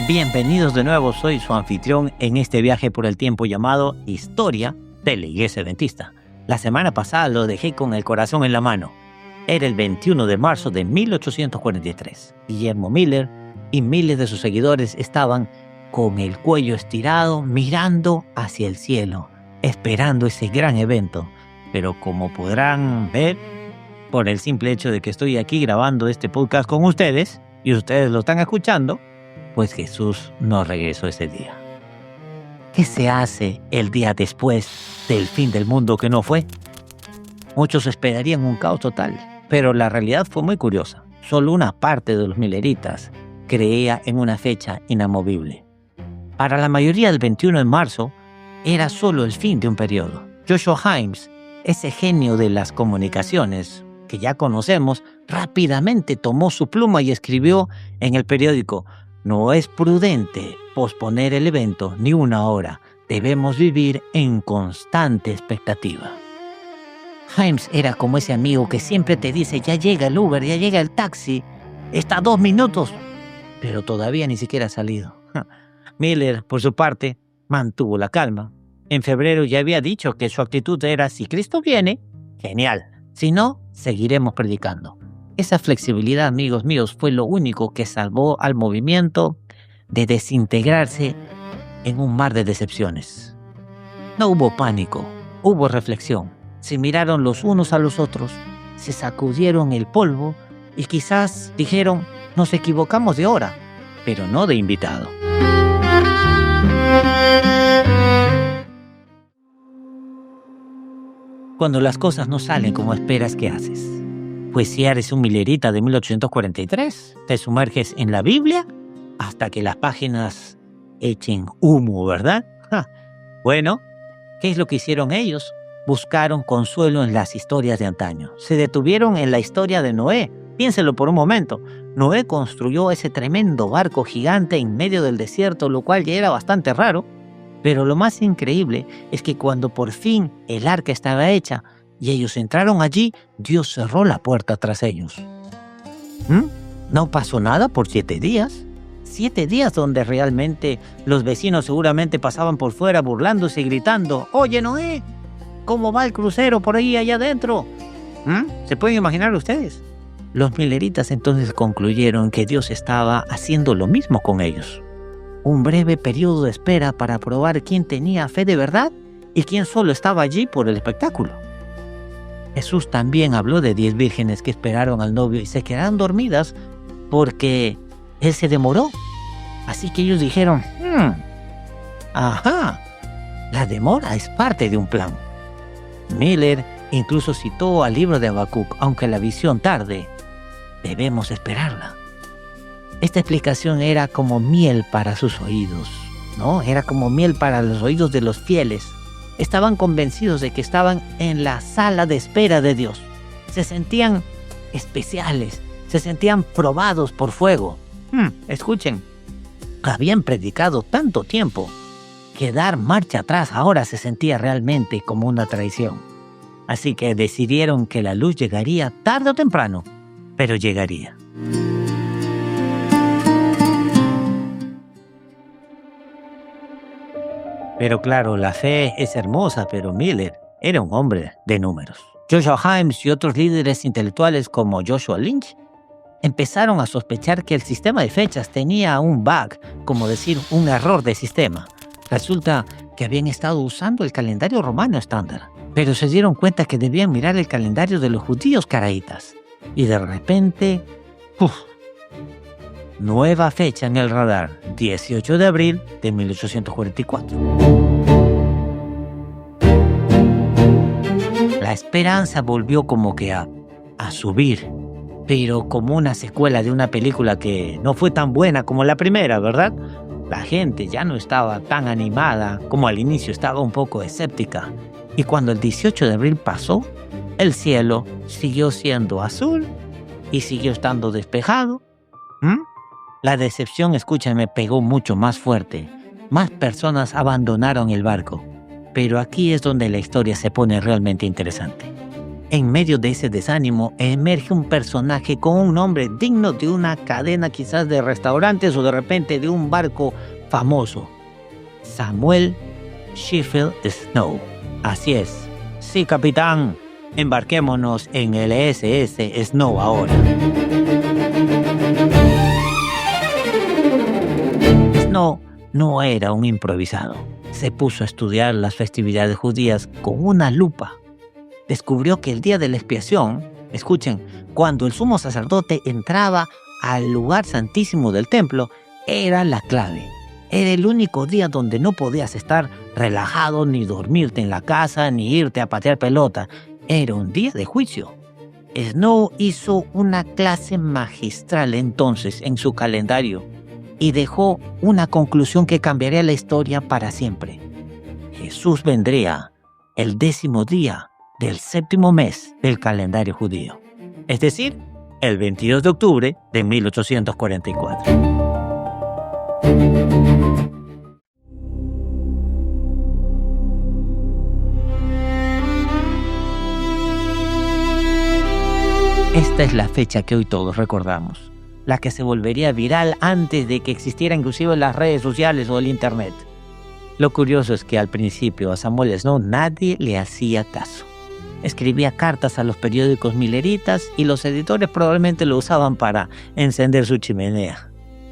Bienvenidos de nuevo, soy su anfitrión en este viaje por el tiempo llamado Historia de la Iglesia Adventista. La semana pasada lo dejé con el corazón en la mano. Era el 21 de marzo de 1843. Guillermo Miller y miles de sus seguidores estaban con el cuello estirado, mirando hacia el cielo, esperando ese gran evento. Pero como podrán ver, por el simple hecho de que estoy aquí grabando este podcast con ustedes, y ustedes lo están escuchando, pues Jesús no regresó ese día. ¿Qué se hace el día después del fin del mundo que no fue? Muchos esperarían un caos total, pero la realidad fue muy curiosa. Solo una parte de los milleritas creía en una fecha inamovible. Para la mayoría, el 21 de marzo era solo el fin de un periodo. Joshua Himes, ese genio de las comunicaciones que ya conocemos, rápidamente tomó su pluma y escribió en el periódico: no es prudente posponer el evento ni una hora. Debemos vivir en constante expectativa. Himes era como ese amigo que siempre te dice: ya llega el Uber, ya llega el taxi, está a 2 minutos, pero todavía ni siquiera ha salido. Miller, por su parte, mantuvo la calma. En febrero ya había dicho que su actitud era: si Cristo viene, genial. Si no, seguiremos predicando. Esa flexibilidad, amigos míos, fue lo único que salvó al movimiento de desintegrarse en un mar de decepciones. No hubo pánico, hubo reflexión. Se miraron los unos a los otros, se sacudieron el polvo y quizás dijeron: nos equivocamos de hora, pero no de invitado. Cuando las cosas no salen como esperas, ¿qué haces? Pues si eres un millerita de 1843, te sumerges en la Biblia hasta que las páginas echen humo, ¿verdad? Bueno, ¿qué es lo que hicieron ellos? Buscaron consuelo en las historias de antaño. Se detuvieron en la historia de Noé. Piénselo por un momento. Noé construyó ese tremendo barco gigante en medio del desierto, lo cual ya era bastante raro. Pero lo más increíble es que cuando por fin el arca estaba hecha y ellos entraron allí, Dios cerró la puerta tras ellos. No pasó nada por 7 días. 7 días donde realmente los vecinos seguramente pasaban por fuera burlándose y gritando: oye, Noé, ¿cómo va el crucero por ahí allá adentro? ¿Se pueden imaginar ustedes? Los milleritas entonces concluyeron que Dios estaba haciendo lo mismo con ellos. Un breve periodo de espera para probar quién tenía fe de verdad y quién solo estaba allí por el espectáculo. Jesús también habló de 10 vírgenes que esperaron al novio y se quedaron dormidas porque él se demoró. Así que ellos dijeron: la demora es parte de un plan. Miller incluso citó al libro de Habacuc: aunque la visión tarde, debemos esperarla. Esta explicación era como miel para sus oídos, ¿no? Era como miel para los oídos de los fieles. Estaban convencidos de que estaban en la sala de espera de Dios. Se sentían especiales, se sentían probados por fuego. Escuchen, habían predicado tanto tiempo que dar marcha atrás ahora se sentía realmente como una traición. Así que decidieron que la luz llegaría tarde o temprano, pero llegaría. Pero claro, la fe es hermosa, pero Miller era un hombre de números. Joshua Himes y otros líderes intelectuales como Joshua Lynch empezaron a sospechar que el sistema de fechas tenía un bug, como decir, un error de sistema. Resulta que habían estado usando el calendario romano estándar, pero se dieron cuenta que debían mirar el calendario de los judíos caraítas. Y de repente, nueva fecha en el radar: 18 de abril de 1844. La esperanza volvió como que a subir, pero como una secuela de una película que no fue tan buena como la primera, ¿verdad? La gente ya no estaba tan animada como al inicio, estaba un poco escéptica. Y cuando el 18 de abril pasó, el cielo siguió siendo azul y siguió estando despejado. La decepción, escúchame, pegó mucho más fuerte. Más personas abandonaron el barco. Pero aquí es donde la historia se pone realmente interesante. En medio de ese desánimo emerge un personaje con un nombre digno de una cadena quizás de restaurantes o de repente de un barco famoso. Samuel Sheffield Snow. Así es. Sí, capitán. Embarquémonos en el SS Snow ahora. Snow no era un improvisado. Se puso a estudiar las festividades judías con una lupa. Descubrió que el día de la expiación, escuchen, cuando el sumo sacerdote entraba al lugar santísimo del templo, era la clave. Era el único día donde no podías estar relajado, ni dormirte en la casa, ni irte a patear pelota. Era un día de juicio. Snow hizo una clase magistral entonces en su calendario y dejó una conclusión que cambiaría la historia para siempre. Jesús vendría el 10º día del 7º mes del calendario judío, es decir, el 22 de octubre de 1844. Esta es la fecha que hoy todos recordamos, la que se volvería viral antes de que existieran inclusive las redes sociales o el internet. Lo curioso es que al principio a Samuel Snow nadie le hacía caso. Escribía cartas a los periódicos mileritas y los editores probablemente lo usaban para encender su chimenea.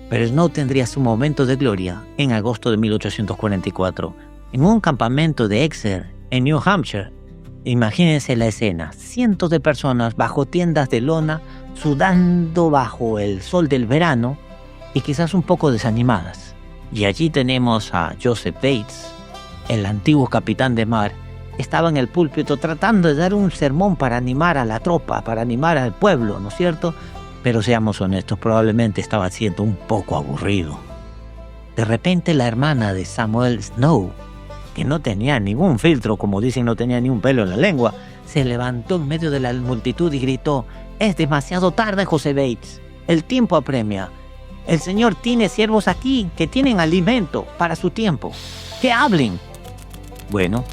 Pero Snow tendría su momento de gloria en agosto de 1844, en un campamento de Exeter, en New Hampshire. Imagínense la escena, cientos de personas bajo tiendas de lona, sudando bajo el sol del verano y quizás un poco desanimadas. Y allí tenemos a Joseph Bates, el antiguo capitán de mar, estaba en el púlpito tratando de dar un sermón para animar a la tropa, para animar al pueblo, ¿no es cierto? Pero seamos honestos, probablemente estaba siendo un poco aburrido. De repente la hermana de Samuel Snow, que no tenía ningún filtro, como dicen, no tenía ni un pelo en la lengua, se levantó en medio de la multitud y gritó: «Es demasiado tarde, José Bates. El tiempo apremia. El Señor tiene siervos aquí que tienen alimento para su tiempo. ¡Que hablen!». Bueno,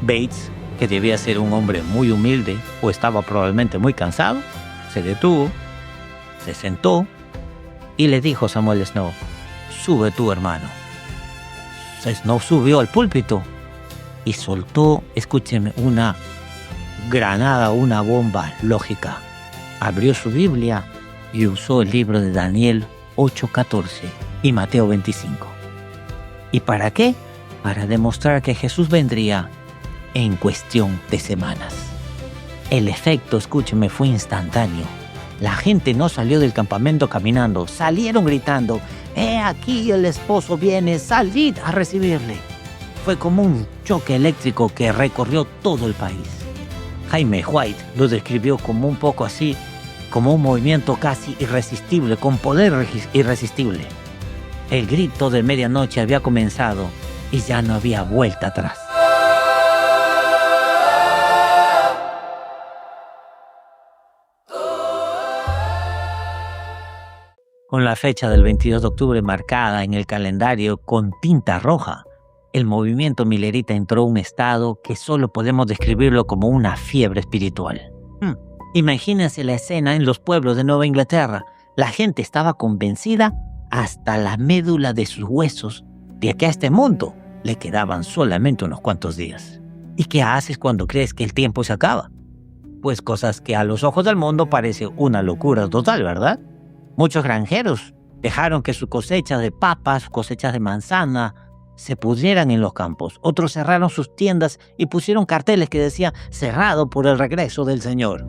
Bates, que debía ser un hombre muy humilde o estaba probablemente muy cansado, se detuvo, se sentó y le dijo a Samuel Snow: «Sube tú, hermano». Snow subió al púlpito y soltó, escúcheme, una granada, una bomba lógica. Abrió su Biblia y usó el libro de Daniel 8:14 y Mateo 25. ¿Y para qué? Para demostrar que Jesús vendría en cuestión de semanas. El efecto, escúcheme, fue instantáneo. La gente no salió del campamento caminando, salieron gritando: «¡He aquí el esposo viene, salid a recibirle!». Fue como un choque eléctrico que recorrió todo el país. Jaime White lo describió como un poco así, como un movimiento casi irresistible, con poder irresistible. El grito de medianoche había comenzado y ya no había vuelta atrás. Con la fecha del 22 de octubre marcada en el calendario con tinta roja, el movimiento milerita entró a un estado que solo podemos describirlo como una fiebre espiritual. Imagínense la escena en los pueblos de Nueva Inglaterra. La gente estaba convencida hasta la médula de sus huesos de que a este mundo le quedaban solamente unos cuantos días. ¿Y qué haces cuando crees que el tiempo se acaba? Pues cosas que a los ojos del mundo parece una locura total, ¿verdad? Muchos granjeros dejaron que sus cosechas de papas, cosechas de manzana, se pudrieran en los campos. Otros cerraron sus tiendas y pusieron carteles que decían: «Cerrado por el regreso del Señor».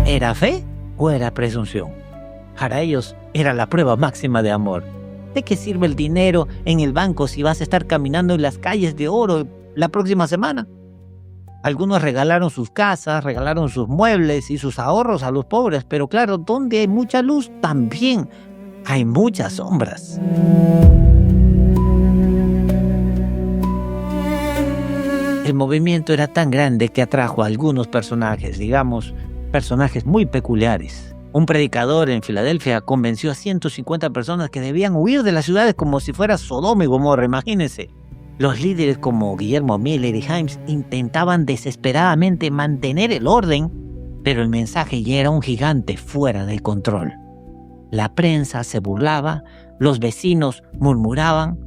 ¿Era fe o era presunción? Para ellos era la prueba máxima de amor. ¿De qué sirve el dinero en el banco si vas a estar caminando en las calles de oro la próxima semana? Algunos regalaron sus casas, regalaron sus muebles y sus ahorros a los pobres, pero claro, donde hay mucha luz, también hay muchas sombras. El movimiento era tan grande que atrajo a algunos personajes, digamos, personajes muy peculiares, Un predicador en Filadelfia convenció a 150 personas que debían huir de las ciudades como si fuera Sodoma y Gomorra, imagínense. Los líderes como Guillermo Miller y Himes intentaban desesperadamente mantener el orden, pero el mensaje ya era un gigante fuera del control. La prensa se burlaba, los vecinos murmuraban.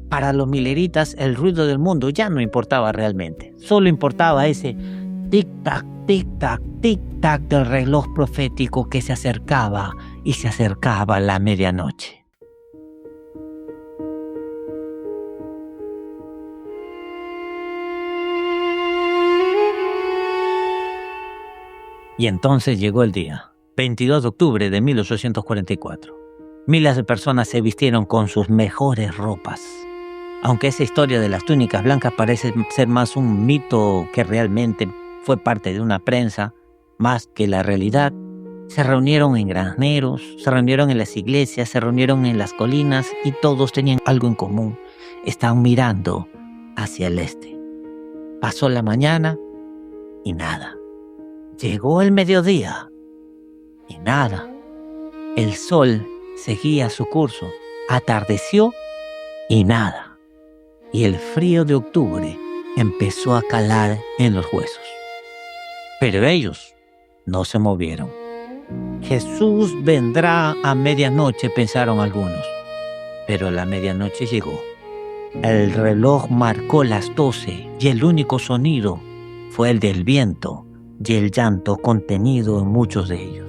Para los milleritas el ruido del mundo ya no importaba realmente. Solo importaba ese tic-tac, tic-tac, tic-tac del reloj profético que se acercaba y se acercaba a la medianoche. Y entonces llegó el día, 22 de octubre de 1844. Miles de personas se vistieron con sus mejores ropas. Aunque esa historia de las túnicas blancas parece ser más un mito que realmente fue parte de una prensa, más que la realidad, se reunieron en graneros, se reunieron en las iglesias, se reunieron en las colinas y todos tenían algo en común. Estaban mirando hacia el este. Pasó la mañana y nada. Llegó el mediodía y nada. El sol seguía su curso. Atardeció y nada. Y el frío de octubre empezó a calar en los huesos. Pero ellos no se movieron. Jesús vendrá a medianoche, pensaron algunos. Pero la medianoche llegó. El reloj marcó las 12 y el único sonido fue el del viento y el llanto contenido en muchos de ellos.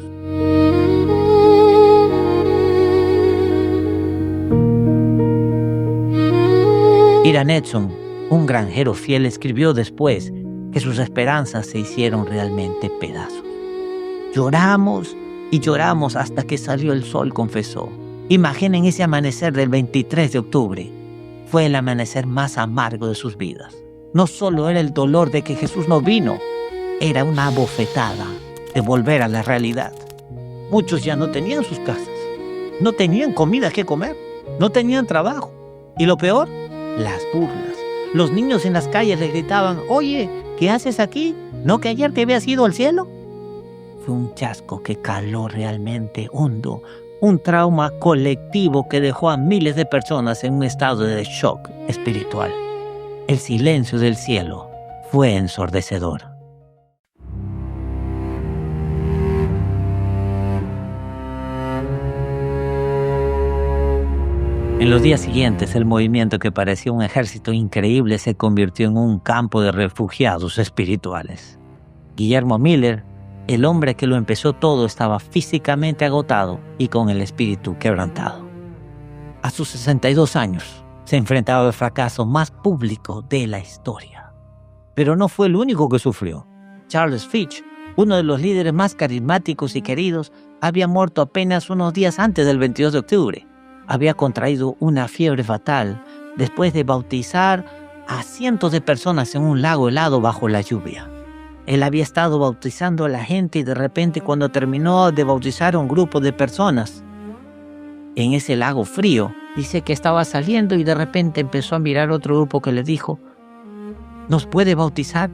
Hiram Edson, un granjero fiel, escribió después que sus esperanzas se hicieron realmente pedazos. Lloramos y lloramos hasta que salió el sol, confesó. Imaginen ese amanecer del 23 de octubre. Fue el amanecer más amargo de sus vidas. No solo era el dolor de que Jesús no vino, era una bofetada de volver a la realidad. Muchos ya no tenían sus casas, no tenían comida que comer, no tenían trabajo. Y lo peor, las burlas. Los niños en las calles le gritaban: oye, ¿qué haces aquí? ¿No que ayer te habías ido al cielo? Fue un chasco que caló realmente hondo, un trauma colectivo que dejó a miles de personas en un estado de shock espiritual. El silencio del cielo fue ensordecedor. En los días siguientes, el movimiento que parecía un ejército increíble se convirtió en un campo de refugiados espirituales. Guillermo Miller, el hombre que lo empezó todo, estaba físicamente agotado y con el espíritu quebrantado. A sus 62 años, se enfrentaba al fracaso más público de la historia. Pero no fue el único que sufrió. Charles Fitch, uno de los líderes más carismáticos y queridos, había muerto apenas unos días antes del 22 de octubre. Había contraído una fiebre fatal después de bautizar a cientos de personas en un lago helado bajo la lluvia. Él había estado bautizando a la gente y de repente, cuando terminó de bautizar a un grupo de personas en ese lago frío, dice que estaba saliendo y de repente empezó a mirar otro grupo que le dijo: ¿nos puede bautizar?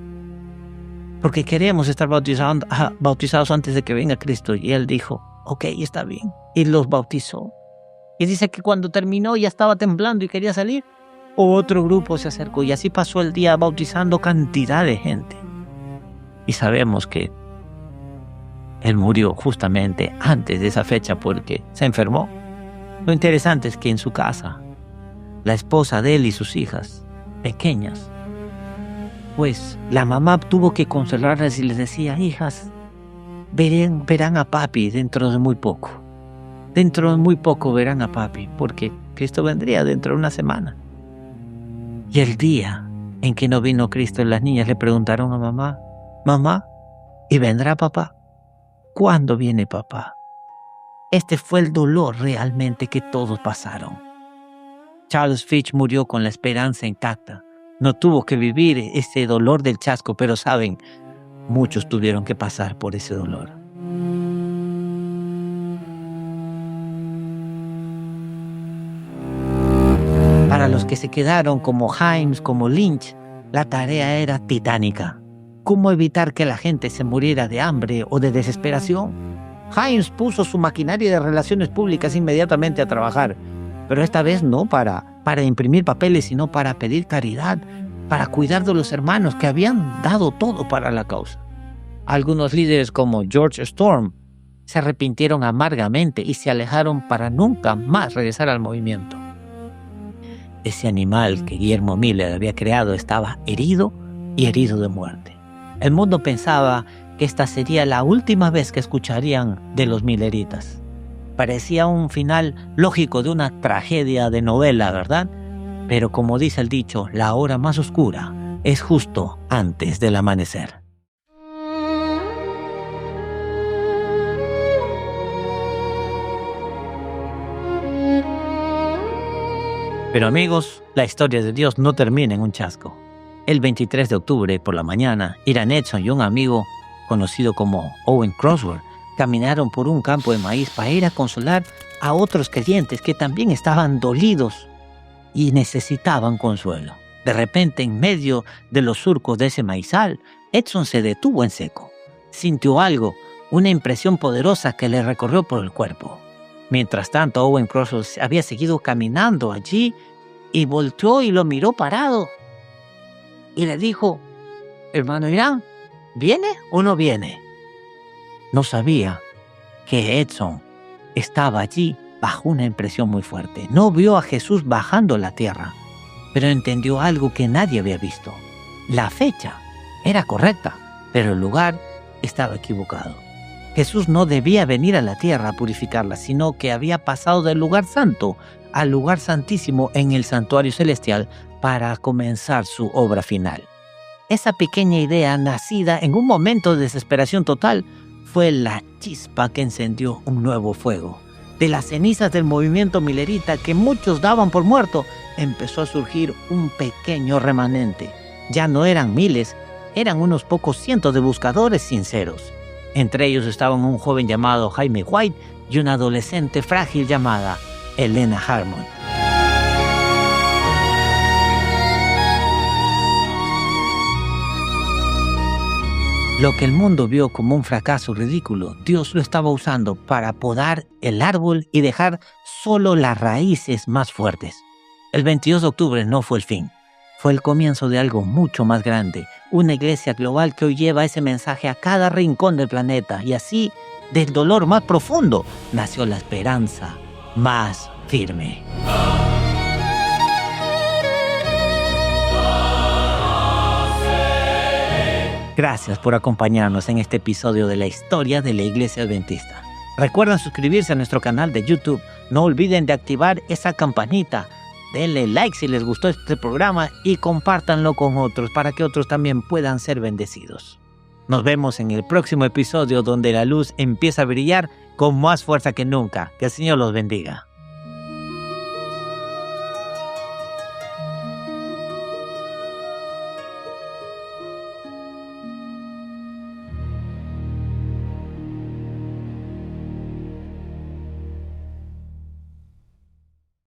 Porque queremos estar bautizados antes de que venga Cristo. Y él dijo: ok, está bien. Y los bautizó. Y dice que cuando terminó ya estaba temblando y quería salir. Otro grupo se acercó y así pasó el día bautizando cantidad de gente. Y sabemos que él murió justamente antes de esa fecha porque se enfermó. Lo interesante es que en su casa, la esposa de él y sus hijas pequeñas, pues la mamá tuvo que consolarlas y les decía: hijas, verán a papi dentro de muy poco. Dentro de muy poco verán a papi, porque Cristo vendría dentro de una semana. Y el día en que no vino Cristo, las niñas le preguntaron a mamá: mamá, ¿y vendrá papá? ¿Cuándo viene papá? Este fue el dolor realmente que todos pasaron. Charles Fitch murió con la esperanza intacta. No tuvo que vivir ese dolor del chasco, pero saben, muchos tuvieron que pasar por ese dolor. Para los que se quedaron, como Himes, como Lynch, la tarea era titánica. ¿Cómo evitar que la gente se muriera de hambre o de desesperación? Hines puso su maquinaria de relaciones públicas inmediatamente a trabajar, pero esta vez no para imprimir papeles, sino para pedir caridad, para cuidar de los hermanos que habían dado todo para la causa. Algunos líderes como George Storm se arrepintieron amargamente y se alejaron para nunca más regresar al movimiento. Ese animal que Guillermo Miller había creado estaba herido y herido de muerte. El mundo pensaba que esta sería la última vez que escucharían de los Milleritas. Parecía un final lógico de una tragedia de novela, ¿verdad? Pero como dice el dicho, la hora más oscura es justo antes del amanecer. Pero amigos, la historia de Dios no termina en un chasco. El 23 de octubre por la mañana, Iran Edson y un amigo conocido como Owen Crosswell caminaron por un campo de maíz para ir a consolar a otros creyentes que también estaban dolidos y necesitaban consuelo. De repente, en medio de los surcos de ese maizal, Edson se detuvo en seco. Sintió algo, una impresión poderosa que le recorrió por el cuerpo. Mientras tanto, Owen Crosswell había seguido caminando allí y volteó y lo miró parado. Y le dijo: hermano Irán, ¿viene o no viene? No sabía que Edson estaba allí bajo una impresión muy fuerte. No vio a Jesús bajando la tierra, pero entendió algo que nadie había visto. La fecha era correcta, pero el lugar estaba equivocado. Jesús no debía venir a la tierra a purificarla, sino que había pasado del lugar santo al lugar santísimo en el santuario celestial para comenzar su obra final. Esa pequeña idea, nacida en un momento de desesperación total, fue la chispa que encendió un nuevo fuego. De las cenizas del movimiento millerita que muchos daban por muerto, empezó a surgir un pequeño remanente. Ya no eran miles, eran unos pocos cientos de buscadores sinceros. Entre ellos estaban un joven llamado Jaime White y una adolescente frágil llamada Elena Harmon. Lo que el mundo vio como un fracaso ridículo, Dios lo estaba usando para podar el árbol y dejar solo las raíces más fuertes. El 22 de octubre no fue el fin, fue el comienzo de algo mucho más grande, una iglesia global que hoy lleva ese mensaje a cada rincón del planeta, y así, del dolor más profundo, nació la esperanza más firme. Gracias por acompañarnos en este episodio de la historia de la Iglesia Adventista. Recuerden suscribirse a nuestro canal de YouTube. No olviden de activar esa campanita. Denle like si les gustó este programa y compártanlo con otros para que otros también puedan ser bendecidos. Nos vemos en el próximo episodio donde la luz empieza a brillar con más fuerza que nunca. Que el Señor los bendiga.